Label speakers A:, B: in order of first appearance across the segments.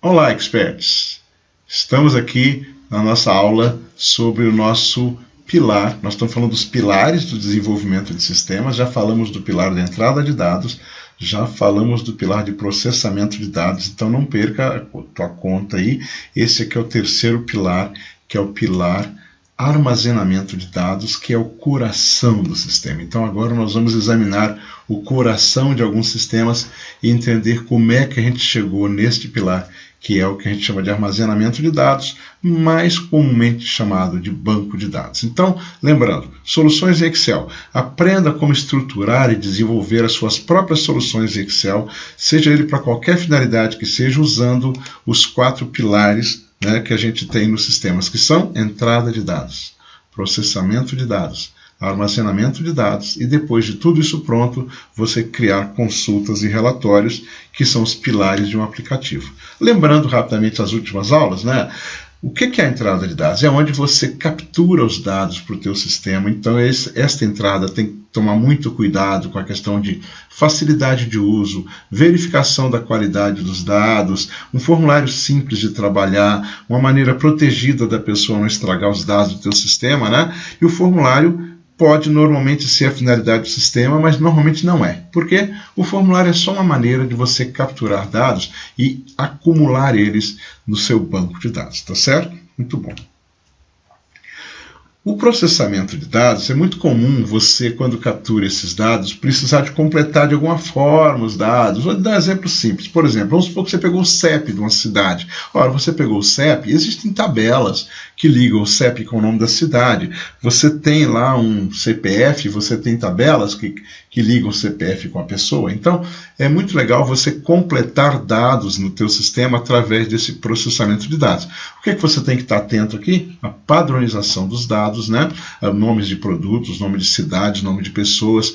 A: Olá, experts! Estamos aqui na nossa aula sobre o nosso pilar. Nós estamos falando dos pilares do desenvolvimento de sistemas, já falamos do pilar da entrada de dados, já falamos do pilar de processamento de dados, então não perca a tua conta aí. Esse aqui é o terceiro pilar, que é o pilar armazenamento de dados, que é o coração do sistema. Então agora nós vamos examinar o coração de alguns sistemas e entender como é que a gente chegou neste pilar, que é o que a gente chama de armazenamento de dados, mais comumente chamado de banco de dados. Então, lembrando, soluções em Excel. Aprenda como estruturar e desenvolver as suas próprias soluções em Excel, seja ele para qualquer finalidade que seja, usando os 4 pilares, né, que a gente tem nos sistemas, que são entrada de dados, processamento de dados, armazenamento de dados e depois de tudo isso pronto, você criar consultas e relatórios, que são os pilares de um aplicativo. Lembrando rapidamente as últimas aulas, né? O que é a entrada de dados? É onde você captura os dados para o teu sistema. Então esta entrada tem que tomar muito cuidado com a questão de facilidade de uso, verificação da qualidade dos dados, um formulário simples de trabalhar, uma maneira protegida da pessoa não estragar os dados do teu sistema, né? E o formulário pode normalmente ser a finalidade do sistema, mas normalmente não é. Porque o formulário é só uma maneira de você capturar dados e acumular eles no seu banco de dados, tá certo? Muito bom. O processamento de dados, é muito comum você, quando captura esses dados, precisar de completar de alguma forma os dados. Vou dar um exemplo simples. Por exemplo, vamos supor que você pegou o CEP de uma cidade. Ora, você pegou o CEP, existem tabelas que ligam o CEP com o nome da cidade. Você tem lá um CPF, você tem tabelas que ligam o CPF com a pessoa. Então, é muito legal você completar dados no teu sistema através desse processamento de dados. O que você tem que estar atento aqui? A padronização dos dados, né? Nomes de produtos, nome de cidades, nome de pessoas,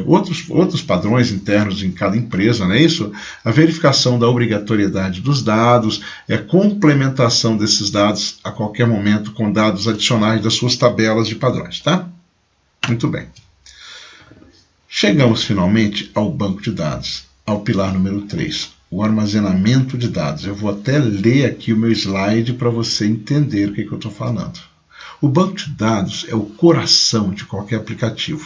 A: outros padrões internos em cada empresa, não é isso? A verificação da obrigatoriedade dos dados, complementação desses dados a qualquer momento com dados adicionais das suas tabelas de padrões, tá? Muito bem. Chegamos finalmente ao banco de dados, ao pilar número 3, o armazenamento de dados. Eu vou até ler aqui o meu slide para você entender o que eu estou falando. O banco de dados é o coração de qualquer aplicativo.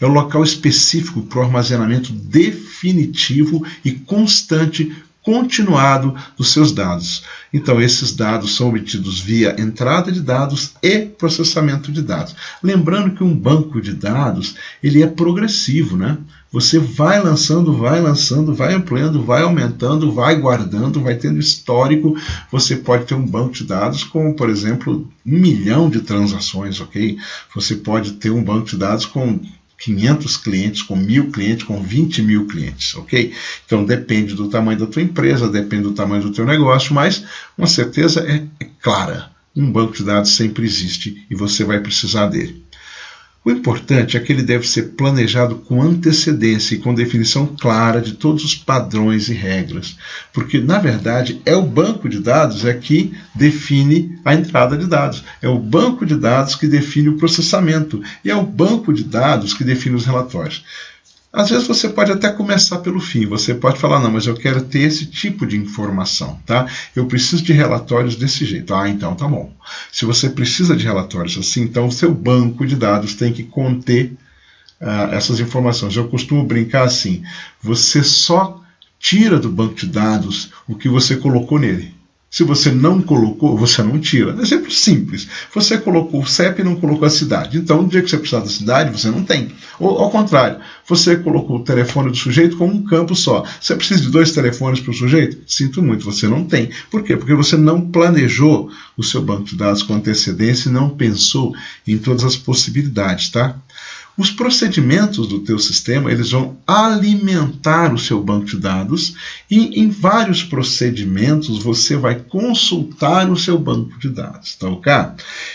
A: É o local específico para o armazenamento definitivo e constante, continuado dos seus dados. Então, esses dados são obtidos via entrada de dados e processamento de dados. Lembrando que um banco de dados, ele é progressivo, né? Você vai lançando, vai ampliando, vai aumentando, vai guardando, vai tendo histórico. Você pode ter um banco de dados com, por exemplo, 1 milhão de transações, ok? Você pode ter um banco de dados com 500 clientes, com 1.000 clientes, com 20 mil clientes, ok? Então depende do tamanho da tua empresa, depende do tamanho do teu negócio, mas uma certeza é clara, um banco de dados sempre existe e você vai precisar dele. O importante é que ele deve ser planejado com antecedência e com definição clara de todos os padrões e regras, porque, na verdade, é o banco de dados que define a entrada de dados, é o banco de dados que define o processamento e é o banco de dados que define os relatórios. Às vezes você pode até começar pelo fim, você pode falar, não, mas eu quero ter esse tipo de informação, tá? Eu preciso de relatórios desse jeito. Ah, então tá bom. Se você precisa de relatórios assim, então o seu banco de dados tem que conter essas informações. Eu costumo brincar assim, você só tira do banco de dados o que você colocou nele. Se você não colocou, você não tira. É exemplo simples. Você colocou o CEP e não colocou a cidade. Então, no dia que você precisar da cidade, você não tem. Ou, ao contrário, você colocou o telefone do sujeito como um campo só. Você precisa de 2 telefones para o sujeito? Sinto muito, você não tem. Por quê? Porque você não planejou o seu banco de dados com antecedência e não pensou em todas as possibilidades, tá? Os procedimentos do teu sistema, eles vão alimentar o seu banco de dados e em vários procedimentos você vai consultar o seu banco de dados, tá ok?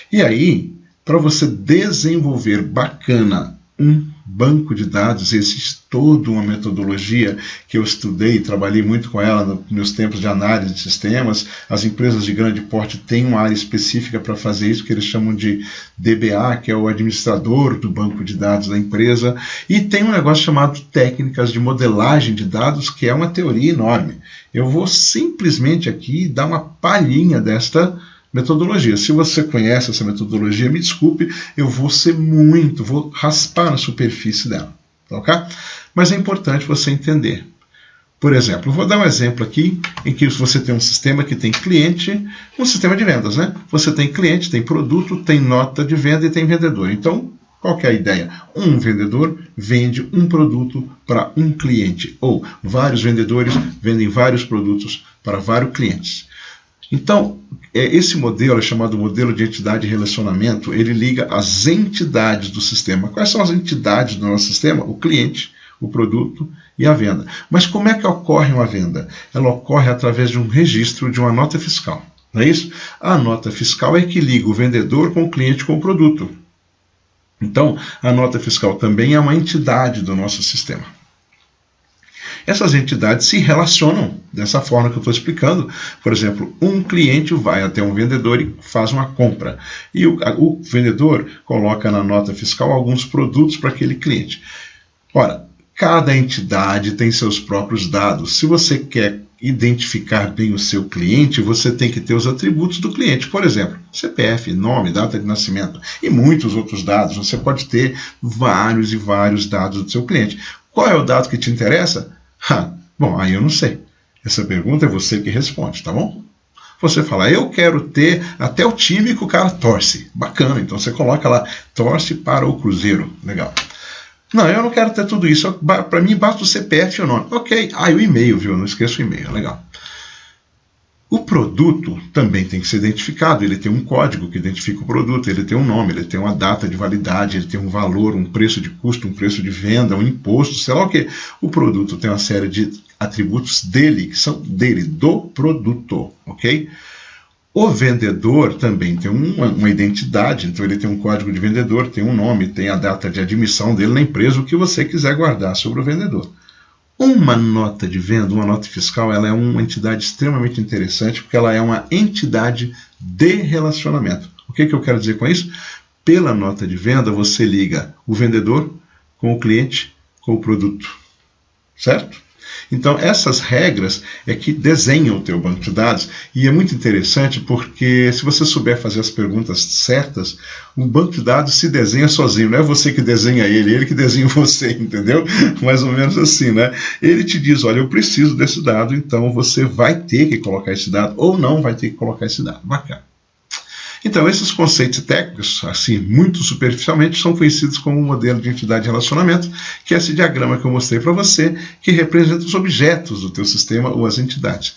A: E aí, para você desenvolver bacana um banco de dados, existe toda uma metodologia que eu estudei, trabalhei muito com ela nos meus tempos de análise de sistemas. As empresas de grande porte têm uma área específica para fazer isso, que eles chamam de DBA, que é o administrador do banco de dados da empresa, e tem um negócio chamado técnicas de modelagem de dados, que é uma teoria enorme. Eu vou simplesmente aqui dar uma palhinha desta metodologia. Se você conhece essa metodologia, me desculpe, eu vou raspar na superfície dela, tá ok? Mas é importante você entender. Por exemplo, eu vou dar um exemplo aqui em que você tem um sistema que tem cliente, um sistema de vendas, né? Você tem cliente, tem produto, tem nota de venda e tem vendedor. Então, qual que é a ideia? Um vendedor vende um produto para um cliente, ou vários vendedores vendem vários produtos para vários clientes. Então, esse modelo é chamado modelo de entidade e relacionamento, ele liga as entidades do sistema. Quais são as entidades do nosso sistema? O cliente, o produto e a venda. Mas como é que ocorre uma venda? Ela ocorre através de um registro, de uma nota fiscal. Não é isso? A nota fiscal é que liga o vendedor com o cliente com o produto. Então, a nota fiscal também é uma entidade do nosso sistema. Essas entidades se relacionam dessa forma que eu estou explicando. Por exemplo, um cliente vai até um vendedor e faz uma compra. E o vendedor coloca na nota fiscal alguns produtos para aquele cliente. Ora, cada entidade tem seus próprios dados. Se você quer identificar bem o seu cliente, você tem que ter os atributos do cliente. Por exemplo, CPF, nome, data de nascimento e muitos outros dados. Você pode ter vários e vários dados do seu cliente. Qual é o dado que te interessa? Bom, aí eu não sei. Essa pergunta é você que responde, tá bom? Você fala, eu quero ter até o time que o cara torce. Bacana, então você coloca lá, torce para o Cruzeiro. Legal. Não, eu não quero ter tudo isso. Para mim basta o CPF e o nome. Ok. O e-mail, viu? Não esqueça o e-mail. Legal. O produto também tem que ser identificado. Ele tem um código que identifica o produto. Ele tem um nome, ele tem uma data de validade, ele tem um valor, um preço de custo, um preço de venda, um imposto, sei lá o quê. O produto tem uma série de atributos dele, que são dele, do produto. Ok? O vendedor também tem uma identidade, então ele tem um código de vendedor, tem um nome, tem a data de admissão dele na empresa, o que você quiser guardar sobre o vendedor. Uma nota de venda, uma nota fiscal, ela é uma entidade extremamente interessante, porque ela é uma entidade de relacionamento. O que eu quero dizer com isso? Pela nota de venda, você liga o vendedor com o cliente, com o produto. Certo? Então, essas regras é que desenham o teu banco de dados, e é muito interessante porque se você souber fazer as perguntas certas, o banco de dados se desenha sozinho, não é você que desenha ele que desenha você, entendeu? Mais ou menos assim, né? Ele te diz, olha, eu preciso desse dado, então você vai ter que colocar esse dado, ou não vai ter que colocar esse dado. Bacana. Então, esses conceitos técnicos, assim, muito superficialmente, são conhecidos como modelo de entidade de relacionamento, que é esse diagrama que eu mostrei para você, que representa os objetos do teu sistema ou as entidades.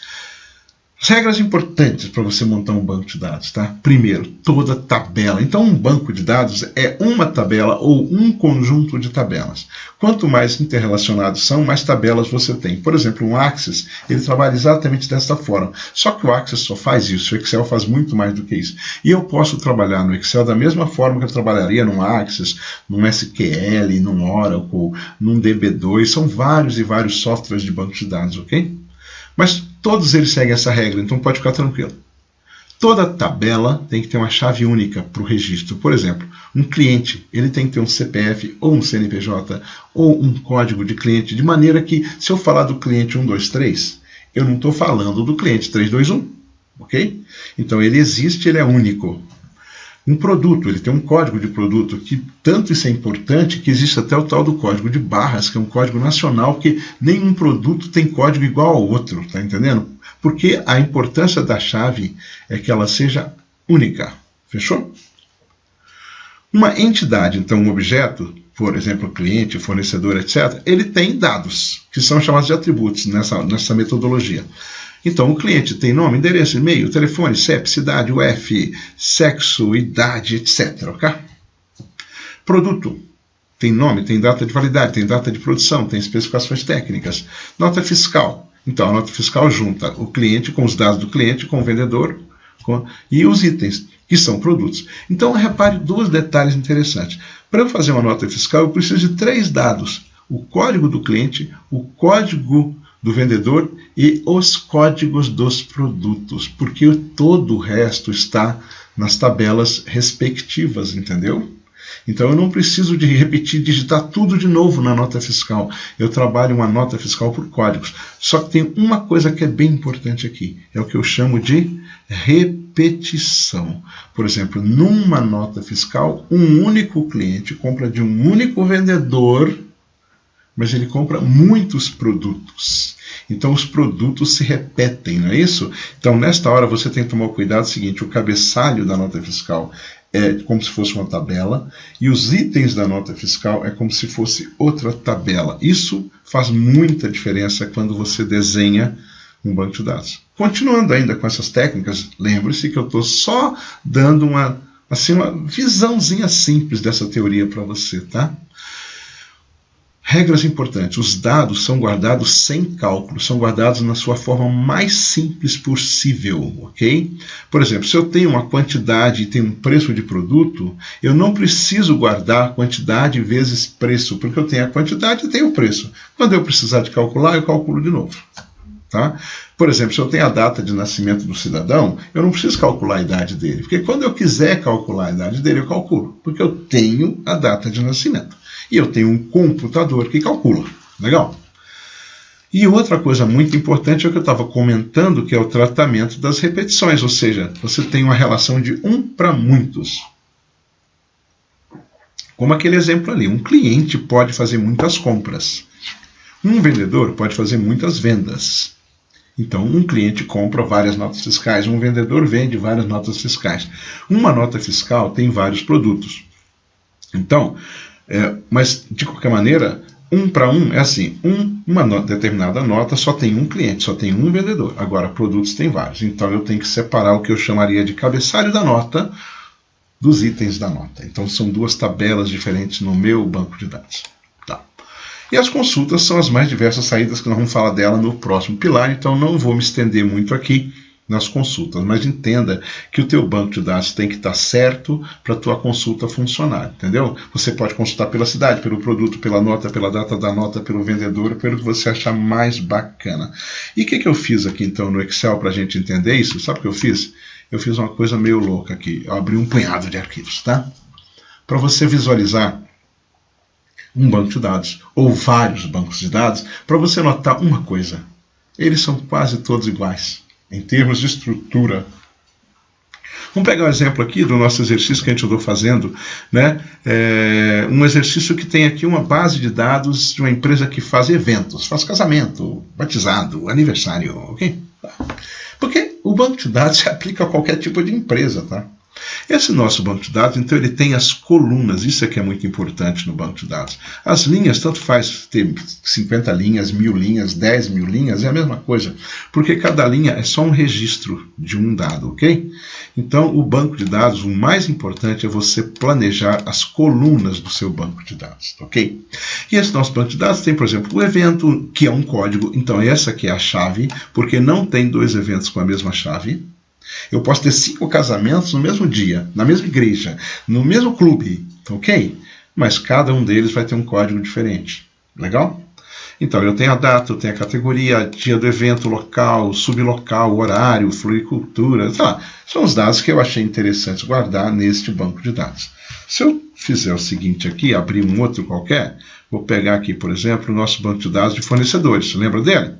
A: As regras importantes para você montar um banco de dados, tá? Primeiro, toda tabela. Então, um banco de dados é uma tabela ou um conjunto de tabelas. Quanto mais interrelacionados são, mais tabelas você tem. Por exemplo, um Access, ele trabalha exatamente desta forma. Só que o Access só faz isso, o Excel faz muito mais do que isso. E eu posso trabalhar no Excel da mesma forma que eu trabalharia num Access, num SQL, num Oracle, num DB2. São vários e vários softwares de banco de dados, ok? Mas todos eles seguem essa regra, então pode ficar tranquilo. Toda tabela tem que ter uma chave única para o registro. Por exemplo, um cliente ele tem que ter um CPF ou um CNPJ ou um código de cliente, de maneira que, se eu falar do cliente 123, eu não estou falando do cliente 321, ok? Então ele existe, ele é único. Um produto, ele tem um código de produto, que tanto isso é importante que existe até o tal do código de barras, que é um código nacional, que nenhum produto tem código igual ao outro, tá entendendo? Porque a importância da chave é que ela seja única, fechou? Uma entidade, então um objeto, por exemplo, cliente, fornecedor, etc., ele tem dados, que são chamados de atributos nessa metodologia. Então, o cliente tem nome, endereço, e-mail, telefone, CEP, cidade, UF, sexo, idade, etc. Ok? Produto. Tem nome, tem data de validade, tem data de produção, tem especificações técnicas. Nota fiscal. Então, a nota fiscal junta o cliente com os dados do cliente, com o vendedor e os itens, que são produtos. Então, repare dois detalhes interessantes. Para eu fazer uma nota fiscal, eu preciso de 3 dados: o código do cliente, o código do vendedor e os códigos dos produtos, porque todo o resto está nas tabelas respectivas, entendeu? Então eu não preciso de repetir, digitar tudo de novo na nota fiscal. Eu trabalho uma nota fiscal por códigos. Só que tem uma coisa que é bem importante aqui, é o que eu chamo de repetição. Por exemplo, numa nota fiscal, um único cliente compra de um único vendedor, mas ele compra muitos produtos. Então os produtos se repetem, não é isso? Então nesta hora você tem que tomar o cuidado seguinte: o cabeçalho da nota fiscal é como se fosse uma tabela e os itens da nota fiscal é como se fosse outra tabela. Isso faz muita diferença quando você desenha um banco de dados. Continuando ainda com essas técnicas, lembre-se que eu estou só dando uma visãozinha simples dessa teoria para você, tá? Regras importantes: os dados são guardados sem cálculo, são guardados na sua forma mais simples possível, ok? Por exemplo, se eu tenho uma quantidade e tenho um preço de produto, eu não preciso guardar quantidade vezes preço, porque eu tenho a quantidade e tenho o preço. Quando eu precisar de calcular, eu calculo de novo. Tá? Por exemplo, se eu tenho a data de nascimento do cidadão, eu não preciso calcular a idade dele, porque quando eu quiser calcular a idade dele, eu calculo, porque eu tenho a data de nascimento. E eu tenho um computador que calcula. Legal? E outra coisa muito importante é o que eu estava comentando, que é o tratamento das repetições, ou seja, você tem uma relação de 1 para muitos. Como aquele exemplo ali, um cliente pode fazer muitas compras. Um vendedor pode fazer muitas vendas. Então, um cliente compra várias notas fiscais, um vendedor vende várias notas fiscais. Uma nota fiscal tem vários produtos. Então, mas de qualquer maneira, 1 para 1 é assim: determinada nota só tem um cliente, só tem um vendedor. Agora, produtos tem vários. Então, eu tenho que separar o que eu chamaria de cabeçalho da nota dos itens da nota. Então, são 2 tabelas diferentes no meu banco de dados. E as consultas são as mais diversas saídas, que nós vamos falar dela no próximo pilar, então não vou me estender muito aqui nas consultas, mas entenda que o teu banco de dados tem que estar certo para a tua consulta funcionar, entendeu? Você pode consultar pela cidade, pelo produto, pela nota, pela data da nota, pelo vendedor, pelo que você achar mais bacana. E o que eu fiz aqui então no Excel para a gente entender isso? Sabe o que eu fiz? Eu fiz uma coisa meio louca aqui, eu abri um punhado de arquivos, tá? Para você visualizar um banco de dados, ou vários bancos de dados, para você notar uma coisa: eles são quase todos iguais, em termos de estrutura. Vamos pegar um exemplo aqui do nosso exercício que a gente andou fazendo, né? Um exercício que tem aqui uma base de dados de uma empresa que faz eventos, faz casamento, batizado, aniversário, ok? Porque o banco de dados se aplica a qualquer tipo de empresa, tá? Esse nosso banco de dados, então, ele tem as colunas. Isso é que é muito importante no banco de dados. As linhas, tanto faz ter 50 linhas, 1000 linhas, 10 mil linhas, é a mesma coisa, porque cada linha é só um registro de um dado, ok? Então, o banco de dados, o mais importante é você planejar as colunas do seu banco de dados, ok? E esse nosso banco de dados tem, por exemplo, o evento, que é um código. Então, essa aqui é a chave, porque não tem 2 eventos com a mesma chave. Eu posso ter 5 casamentos no mesmo dia, na mesma igreja, no mesmo clube, ok? Mas cada um deles vai ter um código diferente. Legal? Então, eu tenho a data, eu tenho a categoria, dia do evento, local, sublocal, horário, floricultura, sei lá. São os dados que eu achei interessante guardar neste banco de dados. Se eu fizer o seguinte aqui, abrir um outro qualquer, vou pegar aqui, por exemplo, o nosso banco de dados de fornecedores. Lembra dele?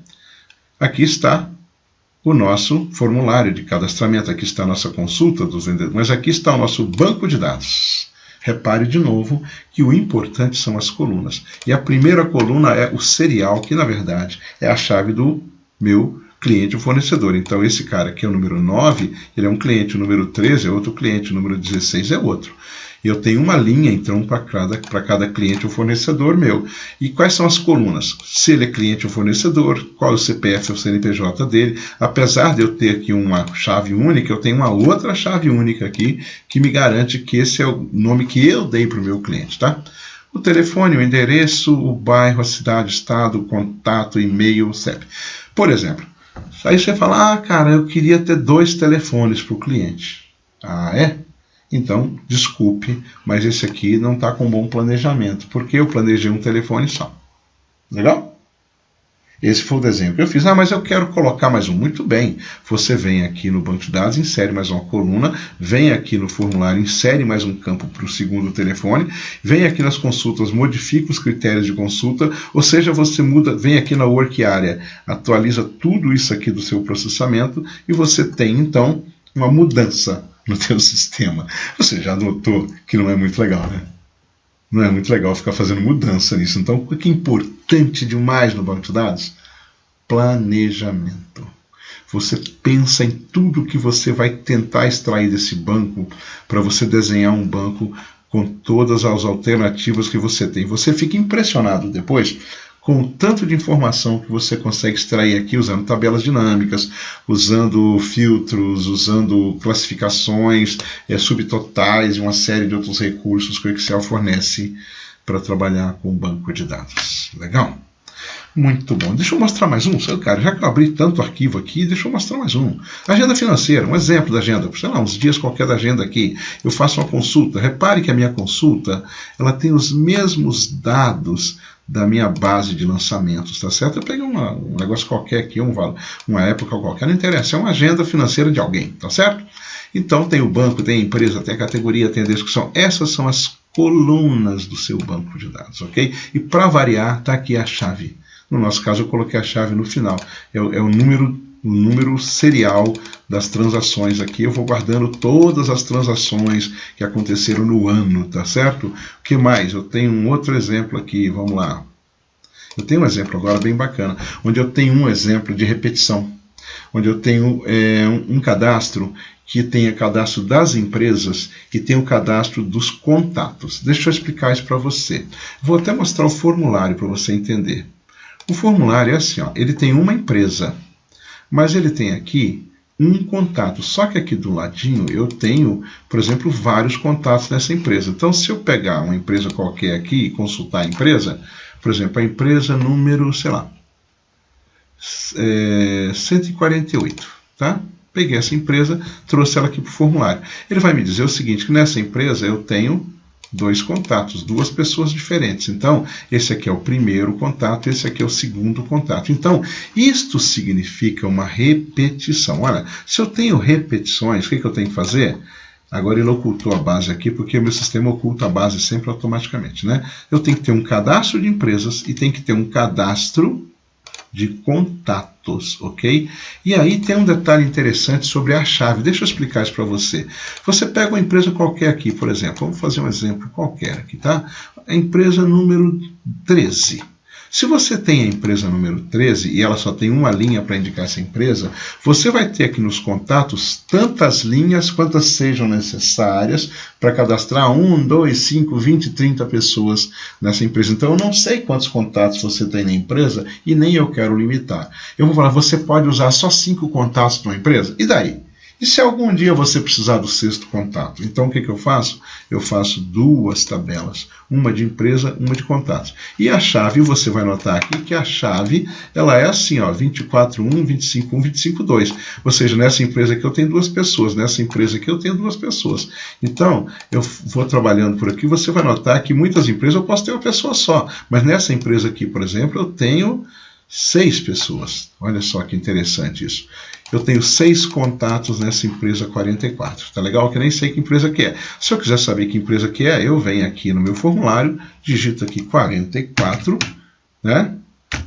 A: Aqui está o nosso formulário de cadastramento, aqui está a nossa consulta dos vendedores, mas aqui está o nosso banco de dados. Repare de novo que o importante são as colunas. E a primeira coluna é o serial, que na verdade é a chave do meu cliente ou fornecedor. Então esse cara aqui é o número 9, ele é um cliente, o número 13 é outro cliente, o número 16 é outro. E eu tenho uma linha, então, para cada cliente ou fornecedor meu. E quais são as colunas? Se ele é cliente ou fornecedor, qual é o CPF ou CNPJ dele. Apesar de eu ter aqui uma chave única, eu tenho uma outra chave única aqui, que me garante que esse é o nome que eu dei para o meu cliente, tá? O telefone, o endereço, o bairro, a cidade, o estado, o contato, e-mail, CEP. Por exemplo, aí você fala, cara, eu queria ter 2 telefones para o cliente. Ah, é? Então, desculpe, mas esse aqui não está com bom planejamento, porque eu planejei um telefone só. Legal? Esse foi o desenho que eu fiz. Ah, mas eu quero colocar mais um. Muito bem. Você vem aqui no banco de dados, insere mais uma coluna, vem aqui no formulário, insere mais um campo para o segundo telefone, vem aqui nas consultas, modifica os critérios de consulta, ou seja, você muda, vem aqui na Work Area, atualiza tudo isso aqui do seu processamento e você tem, então, uma mudança no teu sistema. Você já notou que não é muito legal, né? Não é muito legal ficar fazendo mudança nisso. Então, o que é importante demais no banco de dados? Planejamento. Você pensa em tudo que você vai tentar extrair desse banco para você desenhar um banco com todas as alternativas que você tem. Você fica impressionado depois com o tanto de informação que você consegue extrair aqui usando tabelas dinâmicas, usando filtros, usando classificações, subtotais e uma série de outros recursos que o Excel fornece para trabalhar com o banco de dados. Legal? Muito bom. Deixa eu mostrar mais um. Cara, já que eu abri tanto arquivo aqui, deixa eu mostrar mais um. Agenda financeira, um exemplo da agenda. Sei lá, uns dias qualquer da agenda aqui. Eu faço uma consulta. Repare que a minha consulta ela tem os mesmos dados da minha base de lançamentos, tá certo? Eu peguei um negócio qualquer aqui, uma época qualquer, não interessa, é uma agenda financeira de alguém, tá certo? Então tem o banco, tem a empresa, tem a categoria, tem a descrição. Essas são as colunas do seu banco de dados, ok? E para variar, tá aqui a chave. No nosso caso, eu coloquei a chave no final. É o número serial das transações aqui. Eu vou guardando todas as transações que aconteceram no ano, tá certo? O que mais? Eu tenho um outro exemplo aqui, vamos lá. Eu tenho um exemplo agora bem bacana, onde eu tenho um exemplo de repetição, onde eu tenho um cadastro que tem o cadastro das empresas e tem o cadastro dos contatos. Deixa eu explicar isso para você. Vou até mostrar o formulário para você entender. O formulário é assim, ó, ele tem uma empresa, mas ele tem aqui um contato. Só que aqui do ladinho eu tenho, por exemplo, vários contatos nessa empresa. Então, se eu pegar uma empresa qualquer aqui e consultar a empresa, por exemplo, a empresa número, sei lá, 148, tá? Peguei essa empresa, trouxe ela aqui para o formulário. Ele vai me dizer o seguinte, que nessa empresa eu tenho dois contatos, duas pessoas diferentes. Então, esse aqui é o primeiro contato, esse aqui é o segundo contato. Então, isto significa uma repetição. Olha, se eu tenho repetições, o que eu tenho que fazer? Agora ele ocultou a base aqui, porque o meu sistema oculta a base sempre automaticamente, né? Eu tenho que ter um cadastro de empresas e tem que ter um cadastro de contatos, ok? E aí tem um detalhe interessante sobre a chave. Deixa eu explicar isso para você. Você pega uma empresa qualquer aqui, por exemplo. Vamos fazer um exemplo qualquer aqui, tá? A empresa número 13. Se você tem a empresa número 13 e ela só tem uma linha para indicar essa empresa, você vai ter aqui nos contatos tantas linhas quantas sejam necessárias para cadastrar 1, 2, 5, 20, 30 pessoas nessa empresa. Então eu não sei quantos contatos você tem na empresa e nem eu quero limitar. Eu vou falar, você pode usar só 5 contatos numa empresa? E daí? E se algum dia você precisar do 6º contato? Então o que eu faço? Eu faço duas tabelas, uma de empresa, uma de contatos. E a chave, você vai notar aqui que a chave ela é assim, ó, 24.1, 25.1, 25.2. Ou seja, nessa empresa aqui eu tenho duas pessoas, nessa empresa aqui eu tenho duas pessoas. Então, eu vou trabalhando por aqui, você vai notar que muitas empresas eu posso ter uma pessoa só, mas nessa empresa aqui, por exemplo, eu tenho 6 pessoas. Olha só que interessante isso. Eu tenho 6 contatos nessa empresa 44. Tá legal? Que eu nem sei que empresa que é. Se eu quiser saber que empresa que é, eu venho aqui no meu formulário, digito aqui 44, né?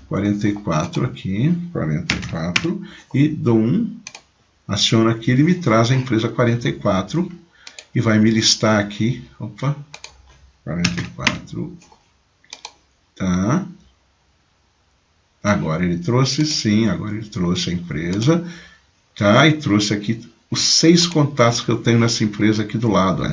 A: 44 aqui, 44, e dou aciono aqui, ele me traz a empresa 44 e vai me listar aqui, opa, 44, tá? Agora ele trouxe, sim, agora ele trouxe a empresa, tá? E trouxe aqui os 6 contatos que eu tenho nessa empresa aqui do lado,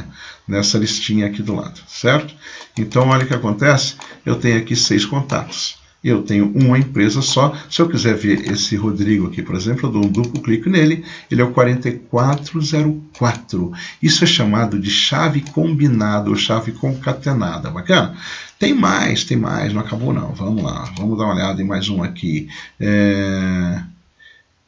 A: nessa listinha aqui do lado, certo? Então, olha o que acontece, eu tenho aqui 6 contatos. Eu tenho uma empresa só. Se eu quiser ver esse Rodrigo aqui, por exemplo, eu dou um duplo clique nele, ele é o 4404. Isso é chamado de chave combinada ou chave concatenada. Bacana? Tem mais, não acabou não. Vamos lá, vamos dar uma olhada em mais um aqui.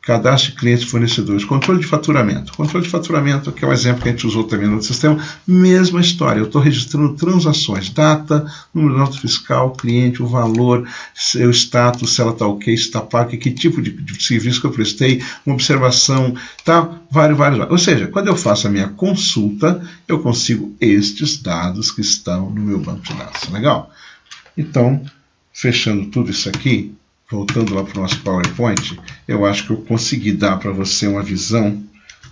A: cadastro de clientes e fornecedores, controle de faturamento. Controle de faturamento, que é o exemplo que a gente usou também no outro sistema, mesma história. Eu estou registrando transações, data, número de nota fiscal, cliente, o valor, o status, se ela está ok, se está paga, que tipo de serviço que eu prestei, uma observação, tá? Vários. Ou seja, quando eu faço a minha consulta, eu consigo estes dados que estão no meu banco de dados. Legal? Então, fechando tudo isso aqui, voltando lá para o nosso PowerPoint, eu acho que eu consegui dar para você uma visão,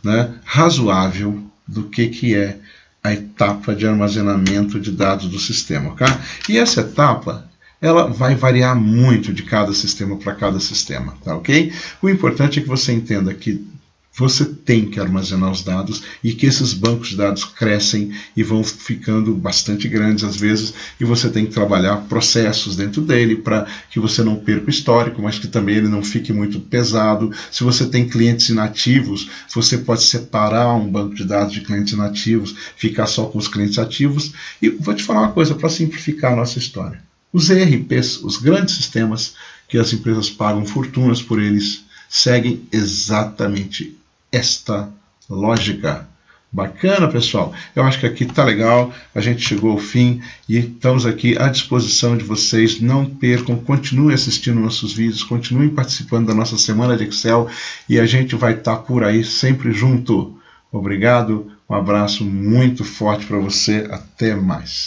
A: né, razoável do que é a etapa de armazenamento de dados do sistema. Okay? E essa etapa, ela vai variar muito de cada sistema para cada sistema. Tá, ok? O importante é que você entenda que você tem que armazenar os dados e que esses bancos de dados crescem e vão ficando bastante grandes às vezes, e você tem que trabalhar processos dentro dele para que você não perca o histórico, mas que também ele não fique muito pesado. Se você tem clientes inativos, você pode separar um banco de dados de clientes inativos, ficar só com os clientes ativos. E vou te falar uma coisa para simplificar a nossa história. Os ERPs, os grandes sistemas que as empresas pagam fortunas por eles, seguem exatamente esta lógica. Bacana, pessoal? Eu acho que aqui está legal, a gente chegou ao fim e estamos aqui à disposição de vocês. Não percam, continuem assistindo nossos vídeos, continuem participando da nossa semana de Excel e a gente vai estar por aí sempre junto. Obrigado, um abraço muito forte para você, até mais.